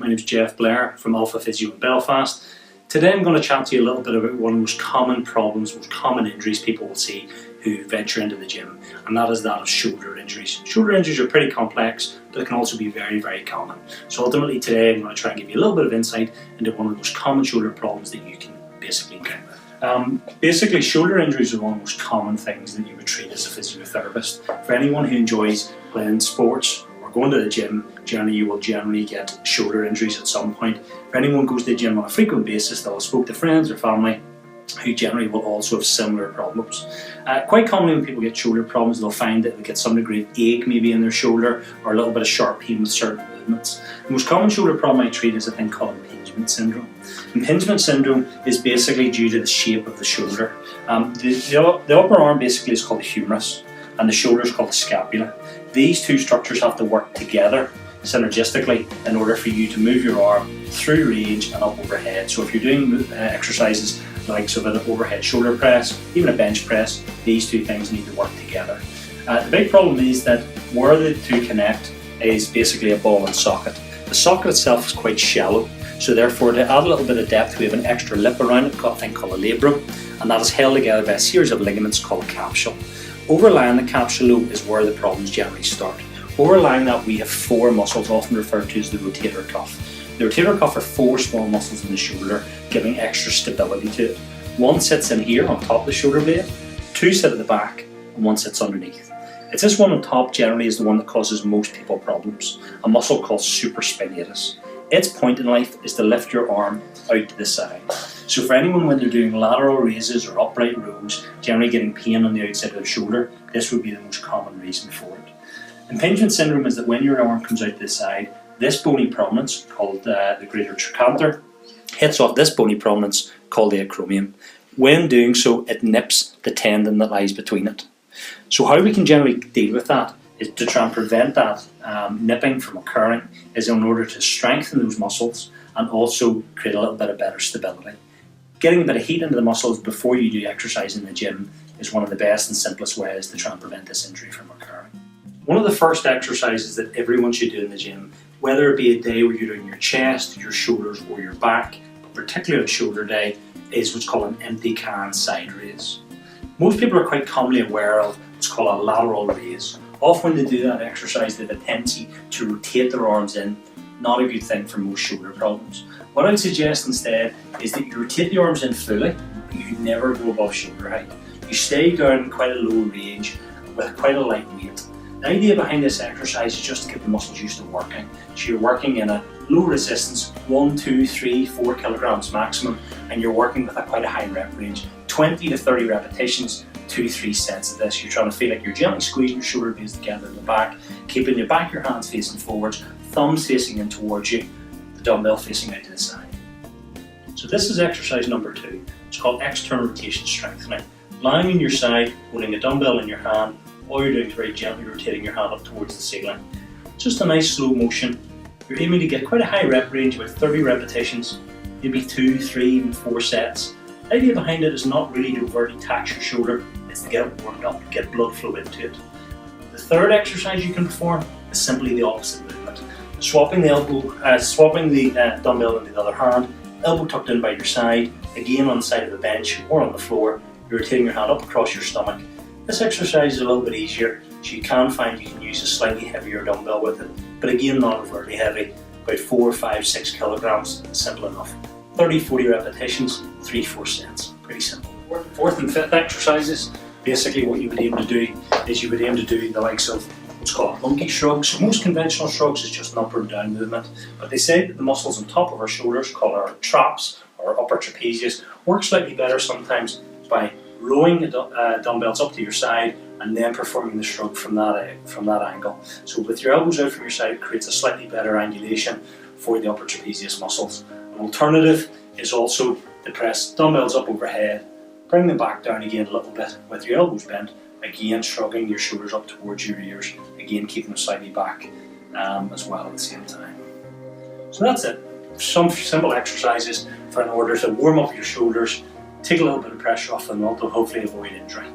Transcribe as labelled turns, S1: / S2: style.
S1: My name is Blair from AlphaPhysio in Belfast. Today I'm going to chat to you a little bit about one of the most common problems, most common injuries people will see who venture into the gym, and that is that of shoulder injuries. Shoulder injuries are pretty complex, but they can also be very, very common. So ultimately today I'm going to try and give you a little bit of insight into one of the most common shoulder problems that you can basically get. Basically, shoulder injuries are one of the most common things that you would treat as a physiotherapist. For anyone who enjoys playing sports or going to the gym, you will generally get shoulder injuries at some point. If anyone goes to the gym on a frequent basis, they'll have spoke to friends or family who generally will also have similar problems. Quite commonly when people get shoulder problems, they'll find that they get some degree of ache maybe in their shoulder or a little bit of sharp pain with certain movements. The most common shoulder problem I treat is a thing called impingement syndrome. Impingement syndrome is basically due to the shape of the shoulder. The upper arm basically is called the humerus and the shoulder is called the scapula. These two structures have to work together synergistically in order for you to move your arm through range and up overhead. So if you're doing exercises like an overhead shoulder press, even a bench press, these two things need to work together. The big problem is that where the two connect is basically a ball and socket. The socket itself is quite shallow, so therefore to add a little bit of depth we have an extra lip around it, a thing called a labrum, and that is held together by a series of ligaments called a capsule. Overlying the capsule is where the problems generally start. Overlying that we have four muscles, often referred to as the rotator cuff. The rotator cuff are four small muscles in the shoulder, giving extra stability to it. One sits in here on top of the shoulder blade, two sit at the back, and one sits underneath. It's this one on top generally is the one that causes most people problems, a muscle called supraspinatus. Its point in life is to lift your arm out to the side. So for anyone when they're doing lateral raises or upright rows, generally getting pain on the outside of their shoulder, this would be the most common reason for it. Impingement syndrome is that when your arm comes out to the side, this bony prominence, called the greater trochanter, hits off this bony prominence called the acromion. When doing so, it nips the tendon that lies between it. So how we can generally deal with that is to try and prevent that nipping from occurring is in order to strengthen those muscles and also create a little bit of better stability. Getting a bit of heat into the muscles before you do exercise in the gym is one of the best and simplest ways to try and prevent this injury from occurring. One of the first exercises that everyone should do in the gym, whether it be a day where you're doing your chest, your shoulders or your back, but particularly on shoulder day, is what's called an empty can side raise. Most people are quite commonly aware of what's called a lateral raise. Often when they do that exercise they have a tendency to rotate their arms in, not a good thing for most shoulder problems. What I'd suggest instead is that you rotate the arms in fully, but you never go above shoulder height. You stay down quite a low range with quite a light weight. The idea behind this exercise is just to get the muscles used to working. So you're working in a low resistance, 1, 2, 3, 4 kilograms maximum, and you're working with quite a high rep range. 20 to 30 repetitions, 2-3 sets of this. You're trying to feel like you're gently squeezing your shoulder blades together in the back, keeping your back, your hands facing forwards, thumbs facing in towards you, the dumbbell facing out to the side. So this is exercise number 2. It's called external rotation strengthening. Lying on your side, holding a dumbbell in your hand, all you're doing is very gently rotating your hand up towards the ceiling. Just a nice slow motion. You're aiming to get quite a high rep range, about 30 repetitions, maybe 2, 3, even 4 sets. The idea behind it is not really to overtly tax your shoulder, it's to get it warmed up, get blood flow into it. The third exercise you can perform is simply the opposite movement. Swapping the dumbbell into the other hand, elbow tucked in by your side, again on the side of the bench or on the floor, you're rotating your hand up across your stomach. This exercise is a little bit easier, so you can find you can use a slightly heavier dumbbell with it, but again not overly heavy, about 4, 5, 6 kilograms, simple enough. 30-40 repetitions, 3-4 sets, pretty simple. Fourth and fifth exercises, basically what you would aim to do is you would aim to do the likes of what's called monkey shrugs. So most conventional shrugs is just an up and down movement, but they say that the muscles on top of our shoulders, called our traps or upper trapezius, work slightly better sometimes by rowing the dumbbells up to your side and then performing the shrug from that angle. So with your elbows out from your side, it creates a slightly better angulation for the upper trapezius muscles. An alternative is also to press dumbbells up overhead, bring them back down again a little bit with your elbows bent, again shrugging your shoulders up towards your ears, again keeping them slightly back as well at the same time. So that's it. Some simple exercises in order to warm up your shoulders, take a little bit of pressure off them and hopefully avoid injury.